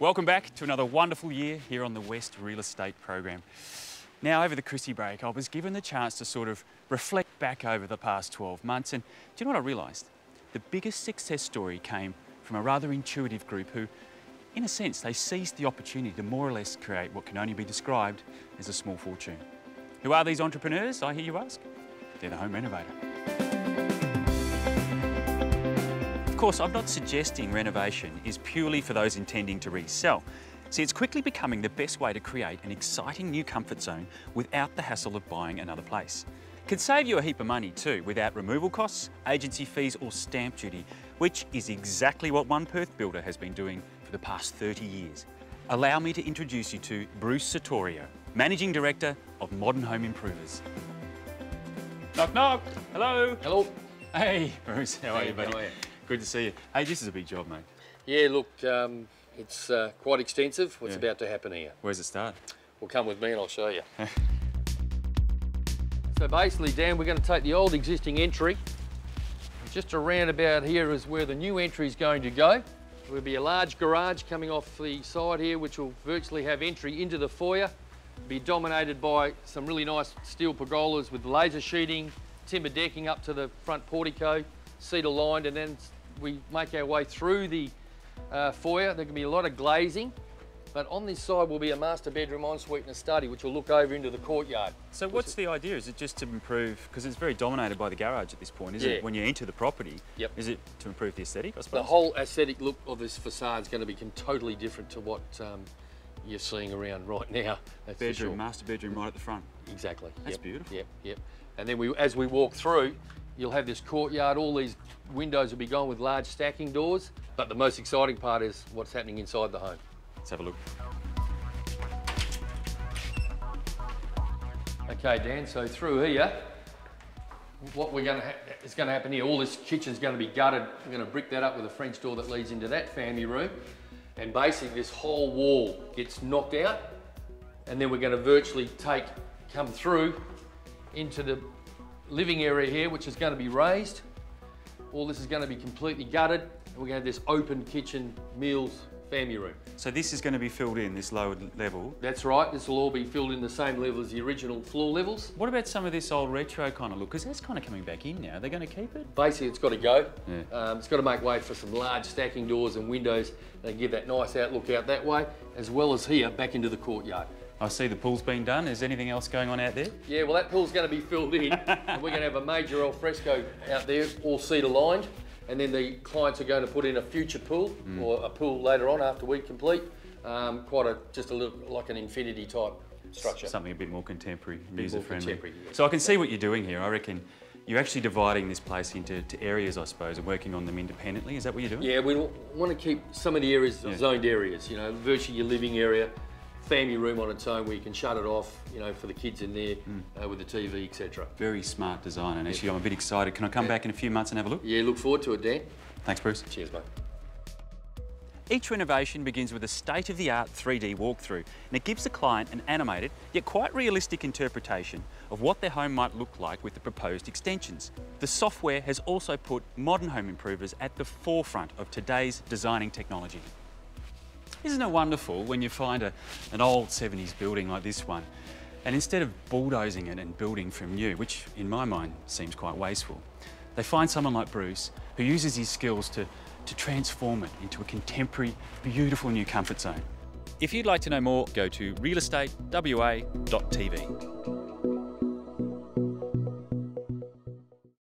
Welcome back to another wonderful year here on the West Real Estate Program. Now, over the Chrissy break, I was given the chance to sort of reflect back over the past 12 months, and do you know what I realised? The biggest success story came from a rather intuitive group who, in a sense, they seized the opportunity to more or less create what can only be described as a small fortune. Who are these entrepreneurs, I hear you ask? They're the home renovator. Of course, I'm not suggesting renovation is purely for those intending to resell. See, it's quickly becoming the best way to create an exciting new comfort zone without the hassle of buying another place. Can save you a heap of money too, without removal costs, agency fees or stamp duty, which is exactly what one Perth builder has been doing for the past 30 years. Allow me to introduce you to Bruce Satorio, Managing Director of Modern Home Improvers. Knock, knock. Hello. Hello. Hey, Bruce. How are you, buddy? How are you? Good to see you. Hey, this is a big job, mate. Yeah, look, it's quite extensive. What's about to happen here? Where's it start? Well, come with me and I'll show you. So basically, Dan, we're going to take the old existing entry. Just around about here is where the new entry is going to go. There'll be a large garage coming off the side here, which will virtually have entry into the foyer. Be dominated by some really nice steel pergolas with laser sheeting, timber decking up to the front portico, cedar lined, and then we make our way through the foyer. There can be a lot of glazing, but on this side will be a master bedroom ensuite and a study, which will look over into the courtyard. So what's the idea? Is it just to improve, because it's very dominated by the garage at this point, is it? When you enter the property, is it to improve the aesthetic, I suppose? The whole aesthetic look of this facade is going to be totally different to what you're seeing around right now. That's bedroom, master bedroom right at the front. Exactly. That's beautiful. Yep. And then as we walk through, you'll have this courtyard. All these windows will be gone with large stacking doors. But the most exciting part is what's happening inside the home. Let's have a look. Okay, Dan, so through here, what is going to happen here, all this kitchen's going to be gutted. We're going to brick that up with a French door that leads into that family room. And basically this whole wall gets knocked out, and then we're going to virtually come through into the living area here, which is going to be raised. All this is going to be completely gutted, and we're going to have this open kitchen, meals, family room. So this is going to be filled in, this lower level? That's right, this will all be filled in the same level as the original floor levels. What about some of this old retro kind of look? Because that's kind of coming back in now. Are they going to keep it? Basically, it's got to go. It's got to make way for some large stacking doors and windows that give that nice outlook out that way, as well as here, back into the courtyard. I see the pool's been done. Is anything else going on out there? Yeah, well, that pool's going to be filled in, and we're going to have a major al fresco out there, all cedar lined. And then the clients are going to put in a future pool, or a pool later on after we complete. Just a little, like an infinity type structure. Something a bit more contemporary, user-friendly. Yes. So I can see what you're doing here. I reckon you're actually dividing this place into areas, I suppose, and working on them independently. Is that what you're doing? Yeah, we want to keep some of the areas zoned areas, you know, virtually your living area, family room on its own where you can shut it off, you know, for the kids in there with the TV, etc. Very smart design, and actually I'm a bit excited. Can I come back in a few months and have a look? Yeah, look forward to it, Dan. Thanks, Bruce. Cheers, mate. Each renovation begins with a state-of-the-art 3D walkthrough, and it gives the client an animated, yet quite realistic interpretation of what their home might look like with the proposed extensions. The software has also put Modern Home Improvers at the forefront of today's designing technology. Isn't it wonderful when you find an old 70s building like this one, and instead of bulldozing it and building from new, which in my mind seems quite wasteful, they find someone like Bruce who uses his skills to transform it into a contemporary, beautiful new comfort zone. If you'd like to know more, go to realestatewa.tv.